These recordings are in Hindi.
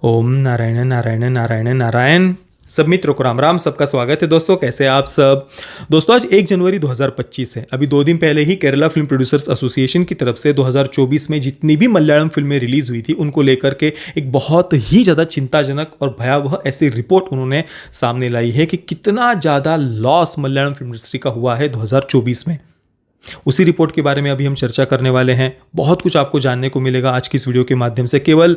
ओम नारायण नारायण नारायण नारायण। सब मित्रों को राम राम, सबका स्वागत है। दोस्तों कैसे हैं आप सब। दोस्तों आज 1 जनवरी 2025 है। अभी 2 दिन पहले ही केरला फिल्म प्रोड्यूसर्स एसोसिएशन की तरफ से 2024 में जितनी भी मलयालम फिल्में रिलीज हुई थी उनको लेकर के एक बहुत ही ज़्यादा चिंताजनक और भयावह ऐसी रिपोर्ट उन्होंने सामने लाई है कि कितना ज़्यादा लॉस मलयालम फिल्म इंडस्ट्री का हुआ है 2024 में। उसी रिपोर्ट के बारे में अभी हम चर्चा करने वाले हैं। बहुत कुछ आपको जानने को मिलेगा आज की इस वीडियो के माध्यम से। केवल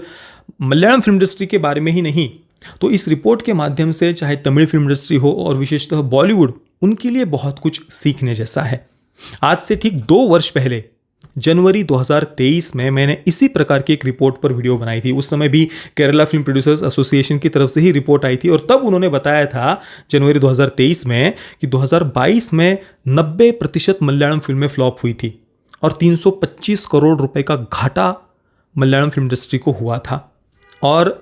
मलयालम फिल्म इंडस्ट्री के बारे में ही नहीं, तो इस रिपोर्ट के माध्यम से चाहे तमिल फिल्म इंडस्ट्री हो और विशेषतः बॉलीवुड, उनके लिए बहुत कुछ सीखने जैसा है। आज से ठीक 2 वर्ष पहले जनवरी 2023 में मैंने इसी प्रकार की एक रिपोर्ट पर वीडियो बनाई थी। उस समय भी केरला फिल्म प्रोड्यूसर्स एसोसिएशन की तरफ से ही रिपोर्ट आई थी और तब उन्होंने बताया था जनवरी 2023 में कि 2022 में 90% मलयालम फिल्में फ्लॉप हुई थी और 325 करोड़ रुपए का घाटा मलयालम फिल्म इंडस्ट्री को हुआ था। और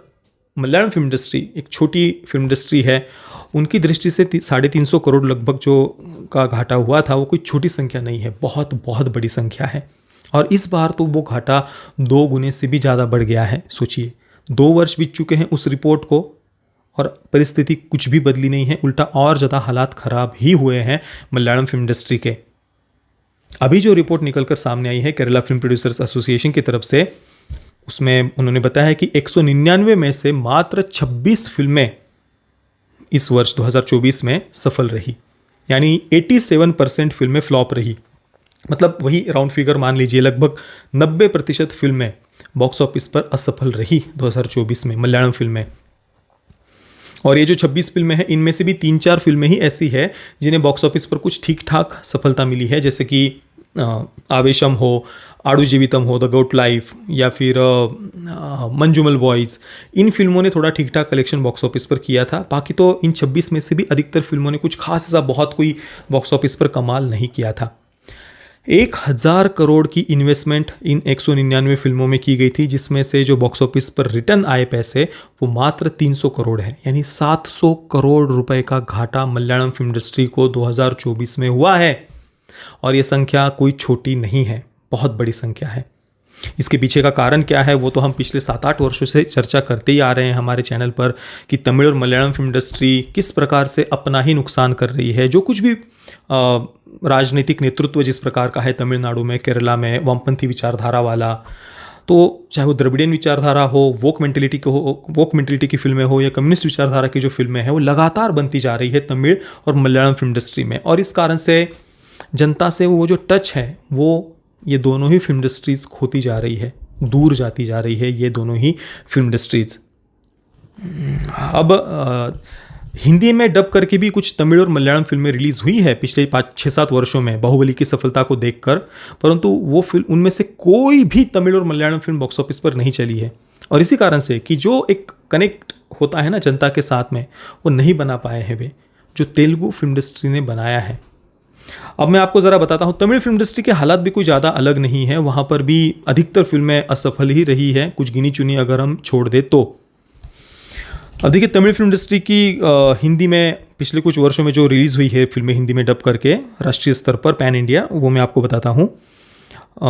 मलयालम फिल्म इंडस्ट्री एक छोटी फिल्म इंडस्ट्री है, उनकी दृष्टि से 350 करोड़ लगभग जो का घाटा हुआ था वो कोई छोटी संख्या नहीं है, बहुत बहुत बड़ी संख्या है। और इस बार तो वो घाटा 2 गुने से भी ज़्यादा बढ़ गया है। सोचिए 2 वर्ष बीत चुके हैं उस रिपोर्ट को और परिस्थिति कुछ भी बदली नहीं है, उल्टा और ज़्यादा हालात ख़राब ही हुए हैं मलयालम फिल्म इंडस्ट्री के। अभी जो रिपोर्ट निकलकर सामने आई है केरला फिल्म प्रोड्यूसर्स एसोसिएशन की तरफ से, उसमें उन्होंने बताया कि 199 में से मात्र 26 फिल्में इस वर्ष 2024 में सफल रही, यानी 87% फिल्में फ्लॉप रही। मतलब वही राउंड फिगर मान लीजिए, लगभग 90% फिल्में बॉक्स ऑफिस पर असफल रही 2024 में मलयालम फिल्में। और ये जो 26 फिल्में हैं इनमें से भी 3-4 फिल्में ही ऐसी है जिन्हें बॉक्स ऑफिस पर कुछ ठीक ठाक सफलता मिली है, जैसे कि आवेशम हो, आड़ू जीवितम हो, द गोट लाइफ, या फिर मंजूमल बॉयज़। इन फिल्मों ने थोड़ा ठीक ठाक कलेक्शन बॉक्स ऑफिस पर किया था। बाकी तो इन 26 में से भी अधिकतर फिल्मों ने कुछ खास ऐसा बहुत कोई बॉक्स ऑफिस पर कमाल नहीं किया था। 1000 करोड़ की इन्वेस्टमेंट इन 199 फिल्मों में की गई थी, जिसमें से जो बॉक्स ऑफिस पर रिटर्न आए पैसे वो मात्र 300 करोड़ है, यानी 700 करोड़ रुपए का घाटा मलयालम फिल्म इंडस्ट्री को 2024 में हुआ है। और ये संख्या कोई छोटी नहीं है, बहुत बड़ी संख्या है। इसके पीछे का कारण क्या है वो तो हम पिछले 7-8 वर्षों से चर्चा करते ही आ रहे हैं हमारे चैनल पर कि तमिल और मलयालम फिल्म इंडस्ट्री किस प्रकार से अपना ही नुकसान कर रही है। जो कुछ भी राजनीतिक नेतृत्व जिस प्रकार का है तमिलनाडु में, केरला में, वामपंथी विचारधारा वाला, तो चाहे वो द्रविडियन विचारधारा हो, वोक मेंटेलिटी की फिल्में हो या कम्युनिस्ट विचारधारा की जो फिल्में हैं वो लगातार बनती जा रही है तमिल और मलयालम फिल्म इंडस्ट्री में। और इस कारण से जनता से वो जो टच है वो ये दोनों ही फिल्म इंडस्ट्रीज़ खोती जा रही है, दूर जाती जा रही है ये दोनों ही फिल्म इंडस्ट्रीज़। अब हिंदी में डब करके भी कुछ तमिल और मलयालम फिल्में रिलीज़ हुई है पिछले 5-6-7 वर्षों में बाहुबली की सफलता को देखकर, परंतु वो फिल्म उनमें से कोई भी तमिल और मलयालम फिल्म बॉक्स ऑफिस पर नहीं चली है। और इसी कारण से कि जो एक कनेक्ट होता है ना जनता के साथ में, वो नहीं बना पाए हैं वे, जो तेलुगु फिल्म इंडस्ट्री ने बनाया है। अब मैं आपको ज़रा बताता हूँ, तमिल फिल्म इंडस्ट्री के हालात भी कोई ज़्यादा अलग नहीं है। वहाँ पर भी अधिकतर फिल्में असफल ही रही है, कुछ गिनी चुनी अगर हम छोड़ दे तो। अब देखिए तमिल फिल्म इंडस्ट्री की हिंदी में पिछले कुछ वर्षों में जो रिलीज़ हुई है फिल्में हिंदी में डब करके राष्ट्रीय स्तर पर पैन इंडिया, वो मैं आपको बताता हूँ।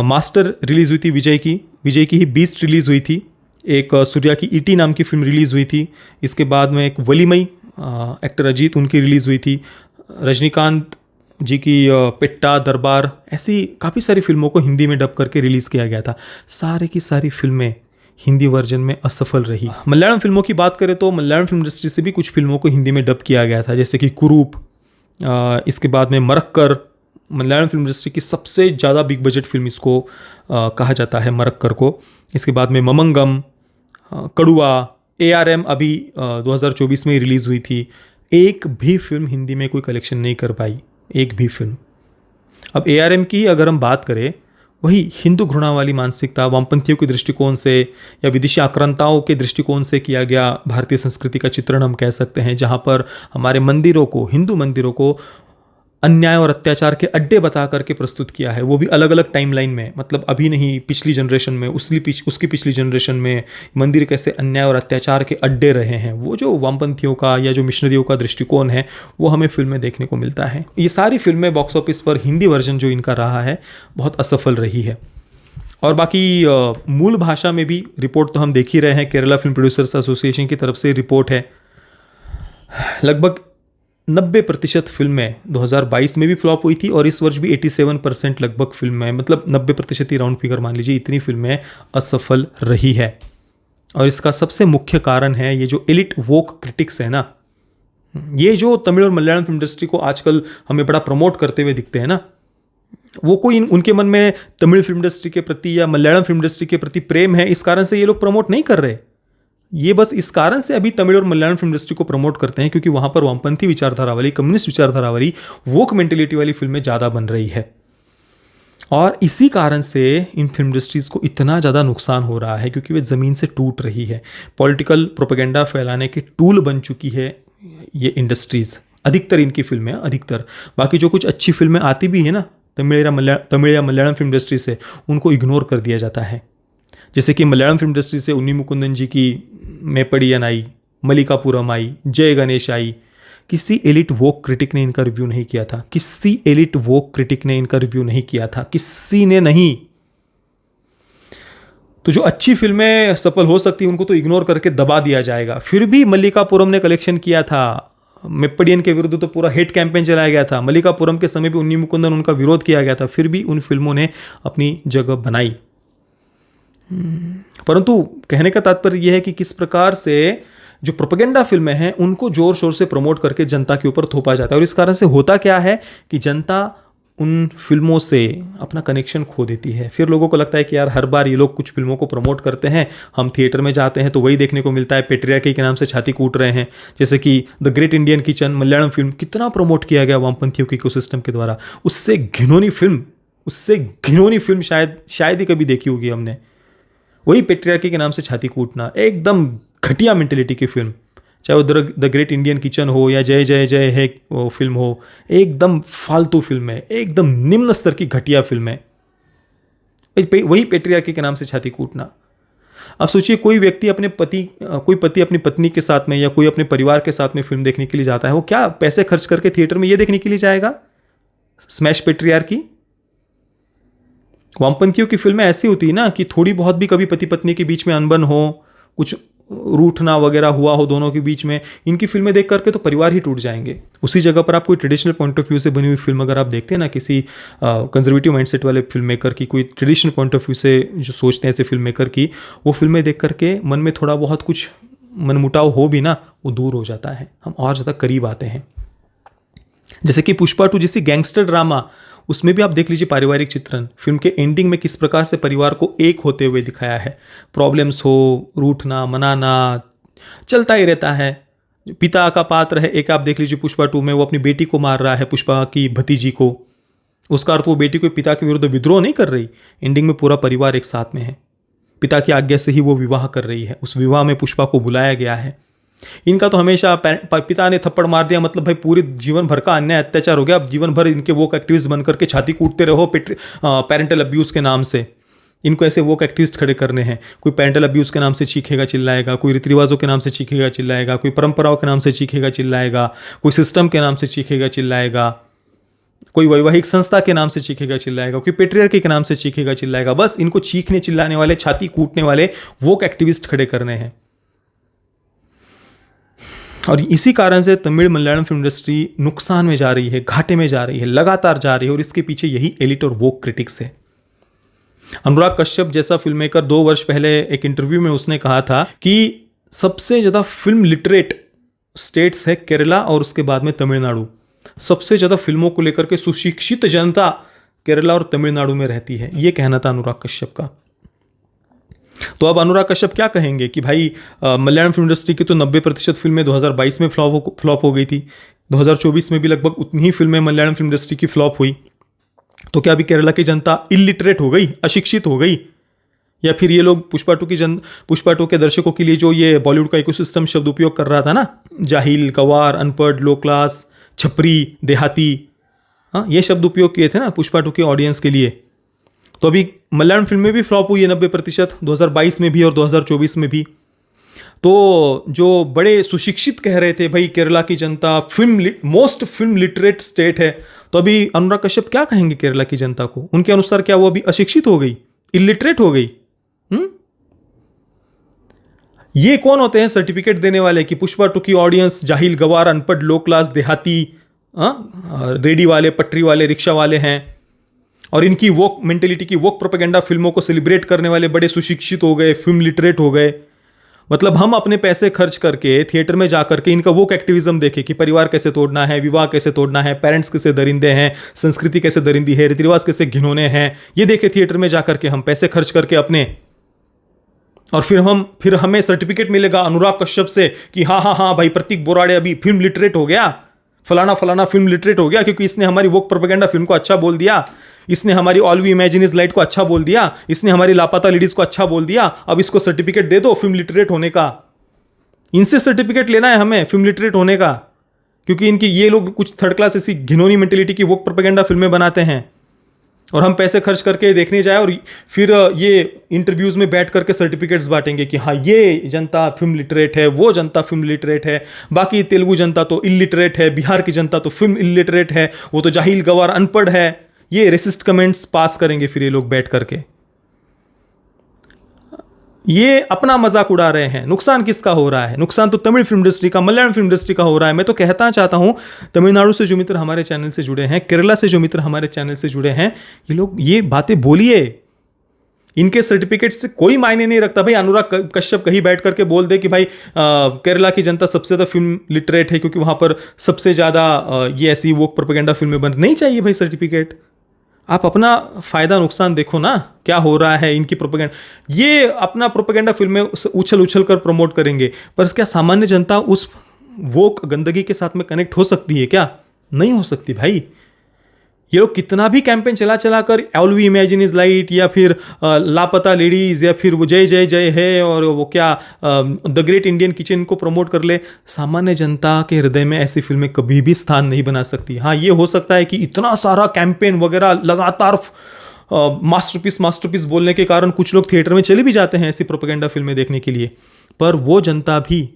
मास्टर रिलीज़ हुई थी विजय की ही बीस्ट रिलीज़ हुई थी। एक सूर्या की ईटी नाम की फिल्म रिलीज़ हुई थी। इसके बाद में एक वलीमई, एक्टर अजीत, उनकी रिलीज़ हुई थी। रजनीकांत जी की पेट्टा, दरबार, ऐसी काफ़ी सारी फिल्मों को हिंदी में डब करके रिलीज़ किया गया था। सारे की सारी फिल्में हिंदी वर्जन में असफल रही। मलयालम फिल्मों की बात करें तो मलयालम फिल्म इंडस्ट्री से भी कुछ फिल्मों को हिंदी में डब किया गया था, जैसे कि कुरूप, इसके बाद में मरक्कर। मलयालम फिल्म इंडस्ट्री की सबसे ज़्यादा बिग बजट फिल्म इसको कहा जाता है, मरक्कर को। इसके बाद में ममंगम, कड़ुआ, ARM अभी 2024 में रिलीज़ हुई थी। एक भी फिल्म हिंदी में कोई कलेक्शन नहीं कर पाई, एक भी फिल्म। अब ARM की अगर हम बात करें, वही हिंदू घृणा वाली मानसिकता, वामपंथियों के दृष्टिकोण से या विदेशी आक्रांताओं के दृष्टिकोण से किया गया भारतीय संस्कृति का चित्रण हम कह सकते हैं, जहाँ पर हमारे मंदिरों को, हिंदू मंदिरों को अन्याय और अत्याचार के अड्डे बता करके प्रस्तुत किया है, वो भी अलग अलग टाइमलाइन में। मतलब अभी नहीं, पिछली जनरेशन में, उसकी पिछली जनरेशन में मंदिर कैसे अन्याय और अत्याचार के अड्डे रहे हैं, वो जो वामपंथियों का या जो मिशनरियों का दृष्टिकोण है वो हमें फिल्में देखने को मिलता है। ये सारी फिल्में बॉक्स ऑफिस पर हिंदी वर्जन जो इनका रहा है बहुत असफल रही है। और बाकी मूल भाषा में भी रिपोर्ट तो हम देख ही रहे हैं, केरला फिल्म प्रोड्यूसर्स एसोसिएशन की तरफ से रिपोर्ट है। लगभग 90% फिल्में 2022 में भी फ्लॉप हुई थी और इस वर्ष भी 87% लगभग फिल्में, मतलब 90% ही राउंड फिगर मान लीजिए, इतनी फिल्में असफल रही है। और इसका सबसे मुख्य कारण है ये जो एलिट वोक क्रिटिक्स है ना, ये जो तमिल और मलयालम फिल्म इंडस्ट्री को आजकल हमें बड़ा प्रमोट करते हुए दिखते हैं ना, वो कोई उनके मन में तमिल फिल्म इंडस्ट्री के प्रति या मलयालम फिल्म इंडस्ट्री के प्रति प्रेम है, इस कारण से ये लोग प्रमोट नहीं कर रहे। ये बस इस कारण से अभी तमिल और मलयालम फिल्म इंडस्ट्री को प्रमोट करते हैं क्योंकि वहां पर वामपंथी विचारधारा वाली, कम्युनिस्ट विचारधारा वाली, वोक मेंटेलिटी वाली फिल्में ज़्यादा बन रही है। और इसी कारण से इन फिल्म इंडस्ट्रीज़ को इतना ज़्यादा नुकसान हो रहा है क्योंकि वे ज़मीन से टूट रही है। पॉलिटिकल प्रोपेगेंडा फैलाने के टूल बन चुकी है ये इंडस्ट्रीज़, अधिकतर इनकी फिल्में, अधिकतर। बाकी जो कुछ अच्छी फिल्में आती भी है ना तमिल या मलयालम फिल्म इंडस्ट्री से, उनको इग्नोर कर दिया जाता है। जैसे कि मलयालम फिल्म इंडस्ट्री से उन्नी मुकुंदन जी की मेपड़ियन आई, मलिकापुरम आई, जय गणेश आई। किसी एलिट वोक क्रिटिक ने इनका रिव्यू नहीं किया था, किसी एलिट वोक क्रिटिक ने इनका रिव्यू नहीं किया था, किसी ने नहीं। तो जो अच्छी फिल्में सफल हो सकती उनको तो इग्नोर करके दबा दिया जाएगा। फिर भी मल्लिकापुरम ने कलेक्शन किया था, मेप्पड़ियन के विरुद्ध तो पूरा हेट कैंपेन चलाया गया था, मल्लिकापुरम के समय भी उन्नी मुकुंदन उनका विरोध किया गया था, फिर भी उन फिल्मों ने अपनी जगह बनाई। परंतु कहने का तात्पर्य यह है कि किस प्रकार से जो प्रोपेगेंडा फिल्में हैं उनको जोर शोर से प्रमोट करके जनता के ऊपर थोपा जाता है। और इस कारण से होता क्या है कि जनता उन फिल्मों से अपना कनेक्शन खो देती है। फिर लोगों को लगता है कि यार हर बार ये लोग कुछ फिल्मों को प्रमोट करते हैं, हम थिएटर में जाते हैं तो वही देखने को मिलता है, पेट्रियार्की के नाम से छाती कूट रहे हैं। जैसे कि the great Indian kitchen Malayalam film, कितना प्रमोट किया गया वामपंथियों के इकोसिस्टम के द्वारा। उससे घिनौनी फिल्म शायद ही कभी देखी होगी हमने। वही पेट्रियार्की के नाम से छाती कूटना, एकदम घटिया मेंटेलिटी की फिल्म, चाहे वो द ग्रेट इंडियन किचन हो या जय जय जय है वो फिल्म हो, एकदम फालतू फिल्म है, एकदम निम्न स्तर की घटिया फिल्म है। वही पेट्रियार्की के नाम से छाती कूटना। अब सोचिए कोई पति अपनी पत्नी के साथ में या कोई अपने परिवार के साथ में फिल्म देखने के लिए जाता है, वो क्या पैसे खर्च करके थिएटर में ये देखने के लिए जाएगा स्मैश पेट्रियार्की? वामपंथियों की फिल्में ऐसी होती है ना कि थोड़ी बहुत भी कभी पति पत्नी के बीच में अनबन हो, कुछ रूठना वगैरह हुआ हो दोनों के बीच में, इनकी फिल्में देख करके तो परिवार ही टूट जाएंगे। उसी जगह पर आप कोई ट्रेडिशनल पॉइंट ऑफ व्यू से बनी हुई फिल्म अगर आप देखते हैं ना, किसी कंजर्वेटिव माइंडसेट वाले फिल्म मेकर की, कोई ट्रेडिशनल पॉइंट ऑफ व्यू से जो सोचते हैं ऐसे फिल्म मेकर की, वो फिल्में देख करके मन में थोड़ा बहुत कुछ मनमुटाव हो भी ना, वो दूर हो जाता है, हम और ज़्यादा करीब आते हैं। जैसे कि पुष्पा 2 जैसी गैंगस्टर ड्रामा, उसमें भी आप देख लीजिए पारिवारिक चित्रण, फिल्म के एंडिंग में किस प्रकार से परिवार को एक होते हुए दिखाया है। प्रॉब्लम्स हो, रूठना मनाना चलता ही रहता है। पिता का पात्र है एक, आप देख लीजिए पुष्पा 2 में वो अपनी बेटी को मार रहा है, पुष्पा की भतीजी को। उसका अर्थ वो बेटी को पिता के विरुद्ध विद्रोह नहीं कर रही, एंडिंग में पूरा परिवार एक साथ में है, पिता की आज्ञा से ही वो विवाह कर रही है। उस विवाह में पुष्पा को बुलाया गया है। इनका तो हमेशा पिता ने थप्पड़ मार दिया मतलब भाई पूरे जीवन भर का अन्याय अत्याचार हो गया, अब जीवन भर इनके वोक एक्टिविस्ट बन करके छाती कूटते रहो पेरेंटल अब्यूज़ के नाम से। इनको ऐसे वोक एक्टिविस्ट खड़े करने हैं। कोई पेरेंटल अब्यूज़ के नाम से चीखेगा चिल्लाएगा, कोई रीति रिवाजों के नाम से चीखेगा चिल्लाएगा, कोई परंपराओं के नाम से चीखेगा चिल्लाएगा, कोई सिस्टम के नाम से चीखेगा चिल्लाएगा, कोई वैवाहिक संस्था के नाम से चीखेगा चिल्लाएगा, कोई पेट्रियार्की के नाम से चीखेगा चिल्लाएगा। बस इनको चीखने चिल्लाने वाले, छाती कूटने वाले वोक एक्टिविस्ट खड़े करने हैं। और इसी कारण से तमिल मलयालम फिल्म इंडस्ट्री नुकसान में जा रही है, घाटे में जा रही है, लगातार जा रही है। और इसके पीछे यही एलिट और वोक क्रिटिक्स है। अनुराग कश्यप जैसा फिल्म मेकर 2 वर्ष पहले एक इंटरव्यू में उसने कहा था कि सबसे ज़्यादा फिल्म लिटरेट स्टेट्स है केरला और उसके बाद में तमिलनाडु। सबसे ज़्यादा फिल्मों को लेकर के सुशिक्षित जनता केरला और तमिलनाडु में रहती है, ये कहना था अनुराग कश्यप का। तो अब अनुराग कश्यप क्या कहेंगे कि भाई मलयालम फिल्म इंडस्ट्री की तो 90% फिल्में 2022 में फ्लॉप हो गई थी, 2024 में भी लगभग उतनी ही फिल्में मलयालम फिल्म इंडस्ट्री की फ्लॉप हुई, तो क्या अभी केरला की जनता इलिटरेट हो गई, अशिक्षित हो गई? या फिर ये लोग पुष्पा 2 के दर्शकों के लिए जो ये बॉलीवुड का इकोसिस्टम शब्द उपयोग कर रहा था ना, जाहिल, गवार, अनपढ़, लो क्लास, छपरी, देहाती, हाँ ये शब्द उपयोग किए थे ना पुष्पा 2 के ऑडियंस के लिए, तो अभी मलयालम फिल्म में भी फ्लॉप हुई है 90%, 2022 में भी और 2024 में भी। तो जो बड़े सुशिक्षित कह रहे थे भाई केरला की जनता मोस्ट फिल्म लिटरेट स्टेट है, तो अभी अनुराग कश्यप क्या कहेंगे केरला की जनता को? उनके अनुसार क्या वो अभी अशिक्षित हो गई? इलिटरेट हो गई। ये कौन होते हैं सर्टिफिकेट देने वाले कि पुष्पा टू की ऑडियंस जाहिल गवार अनपढ़ लो क्लास देहाती रेडी वाले पटरी वाले रिक्शा वाले हैं, और इनकी वोक मेंटेलिटी की वोक प्रोपेगेंडा फिल्मों को सेलिब्रेट करने वाले बड़े सुशिक्षित हो गए, फिल्म लिटरेट हो गए। मतलब हम अपने पैसे खर्च करके थिएटर में जाकर के इनका वोक एक्टिविज्म देखें कि परिवार कैसे तोड़ना है, विवाह कैसे तोड़ना है, पेरेंट्स कैसे दरिंदे हैं, संस्कृति कैसे दरिंदी है, रीति रिवाज कैसे घिनौने हैं, ये देखे थिएटर में जाकर के हम पैसे खर्च करके अपने, और फिर हमें सर्टिफिकेट मिलेगा अनुराग कश्यप से कि हाँ हाँ हाँ भाई प्रतीक बोराड़े अभी फिल्म लिटरेट हो गया, फलाना फलाना फिल्म लिटरेट हो गया क्योंकि इसने हमारी वोक प्रोपेगेंडा फिल्म को अच्छा बोल दिया, इसने हमारी All We Imagine as Light को अच्छा बोल दिया, इसने हमारी लापता लेडीज को अच्छा बोल दिया, अब इसको सर्टिफिकेट दे दो फिल्म लिटरेट होने का। इनसे सर्टिफिकेट लेना है हमें फिल्म लिटरेट होने का, क्योंकि इनकी ये लोग कुछ थर्ड क्लास ऐसी घिनौनी मेंटेलिटी की वोक प्रोपेगेंडा फिल्में बनाते हैं, और हम पैसे खर्च करके देखने जाए और फिर ये इंटरव्यूज में बैठ करके सर्टिफिकेट्स बांटेंगे कि हाँ ये जनता फिल्म लिटरेट है, वो जनता फिल्म लिटरेट है, बाकी तेलुगु जनता तो इलिटरेट है, बिहार की जनता तो फिल्म इलिटरेट है, वो तो जाहिल गवार अनपढ़ है। ये रेसिस्ट कमेंट्स पास करेंगे फिर ये लोग बैठ करके। ये अपना मजाक उड़ा रहे हैं। नुकसान किसका हो रहा है? नुकसान तो तमिल फिल्म इंडस्ट्री का, मलयालम फिल्म इंडस्ट्री का हो रहा है। मैं तो कहता चाहता हूं तमिलनाडु से जो मित्र हमारे चैनल से जुड़े हैं, केरला से जो मित्र हमारे चैनल से जुड़े हैं, ये लोग ये बातें बोलिए। इनके सर्टिफिकेट से कोई मायने नहीं रखता। भाई अनुराग कश्यप कहीं बैठ करके बोल दे कि भाई केरला की जनता सबसे ज़्यादा फिल्म लिटरेट है क्योंकि वहां पर सबसे ज़्यादा ये ऐसी वोक प्रोपेगेंडा फिल्में बन, नहीं चाहिए भाई सर्टिफिकेट। आप अपना फ़ायदा नुकसान देखो ना, क्या हो रहा है इनकी प्रोपेगेंडा। ये अपना प्रोपेगेंडा फिल्में उछल उछल कर प्रमोट करेंगे, पर क्या सामान्य जनता उस वोक गंदगी के साथ में कनेक्ट हो सकती है? क्या नहीं हो सकती भाई। ये लोग कितना भी कैंपेन चला चला कर All We Imagine as Light या फिर लापता लेडीज़ या फिर वो जय जय जय है और वो क्या द ग्रेट इंडियन किचन को प्रमोट कर ले, सामान्य जनता के हृदय में ऐसी फिल्में कभी भी स्थान नहीं बना सकती। हाँ, ये हो सकता है कि इतना सारा कैंपेन वगैरह लगातार मास्टरपीस बोलने के कारण कुछ लोग थिएटर में चले भी जाते हैं ऐसी प्रोपेगेंडा फिल्में देखने के लिए, पर वो जनता भी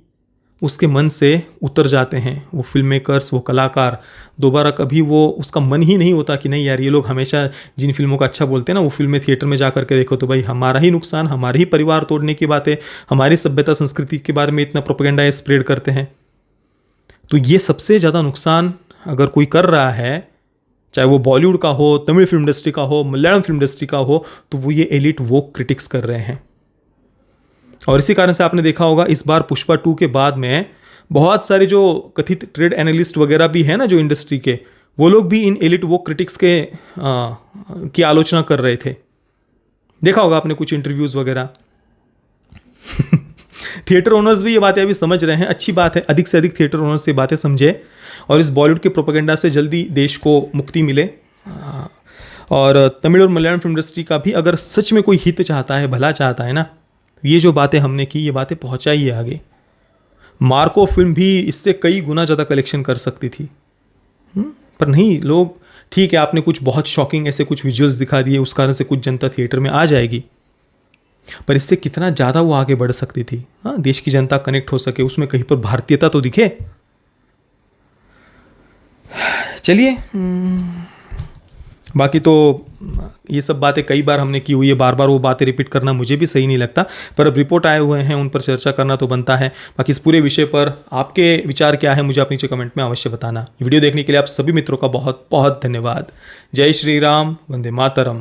उसके मन से उतर जाते हैं। वो फिल्म मेकर्स, वो कलाकार दोबारा कभी वो उसका मन ही नहीं होता कि नहीं यार ये लोग हमेशा जिन फिल्मों का अच्छा बोलते हैं ना वो फिल्में थिएटर में जा करके देखो तो भाई हमारा ही नुकसान, हमारे ही परिवार तोड़ने की बातें, हमारी सभ्यता संस्कृति के बारे में इतना प्रोपेगेंडा स्प्रेड करते हैं। तो ये सबसे ज़्यादा नुकसान अगर कोई कर रहा है, चाहे वो बॉलीवुड का हो, तमिल फिल्म इंडस्ट्री का हो, मलयालम फिल्म इंडस्ट्री का हो, तो वो ये एलिट वोक क्रिटिक्स कर रहे हैं। और इसी कारण से आपने देखा होगा इस बार पुष्पा 2 के बाद में बहुत सारे जो कथित ट्रेड एनालिस्ट वगैरह भी हैं ना जो इंडस्ट्री के, वो लोग भी इन एलिट वोक क्रिटिक्स के की आलोचना कर रहे थे। देखा होगा आपने कुछ इंटरव्यूज़ वगैरह। थिएटर ओनर्स भी ये बातें अभी समझ रहे हैं, अच्छी बात है। अधिक से अधिक थिएटर ओनर्स ये बातें समझे और इस बॉलीवुड के प्रोपेगेंडा से जल्दी देश को मुक्ति मिले। और तमिल और मलयालम फिल्म इंडस्ट्री का भी अगर सच में कोई हित चाहता है, भला चाहता है ना, ये जो बातें हमने की, ये बातें पहुंचाइए आगे। मार्को फिल्म भी इससे कई गुना ज़्यादा कलेक्शन कर सकती थी, पर नहीं। लोग ठीक है, आपने कुछ बहुत शॉकिंग ऐसे कुछ विजुअल्स दिखा दिए, उस कारण से कुछ जनता थिएटर में आ जाएगी, पर इससे कितना ज़्यादा वो आगे बढ़ सकती थी। हाँ, देश की जनता कनेक्ट हो सके, उसमें कहीं पर भारतीयता तो दिखे। चलिए, बाकी तो ये सब बातें कई बार हमने की हुई है, बार बार वो बातें रिपीट करना मुझे भी सही नहीं लगता, पर अब रिपोर्ट आए हुए हैं उन पर चर्चा करना तो बनता है। बाकी इस पूरे विषय पर आपके विचार क्या है मुझे आप नीचे कमेंट में अवश्य बताना। वीडियो देखने के लिए आप सभी मित्रों का बहुत बहुत धन्यवाद। जय श्री राम, वंदे मातरम।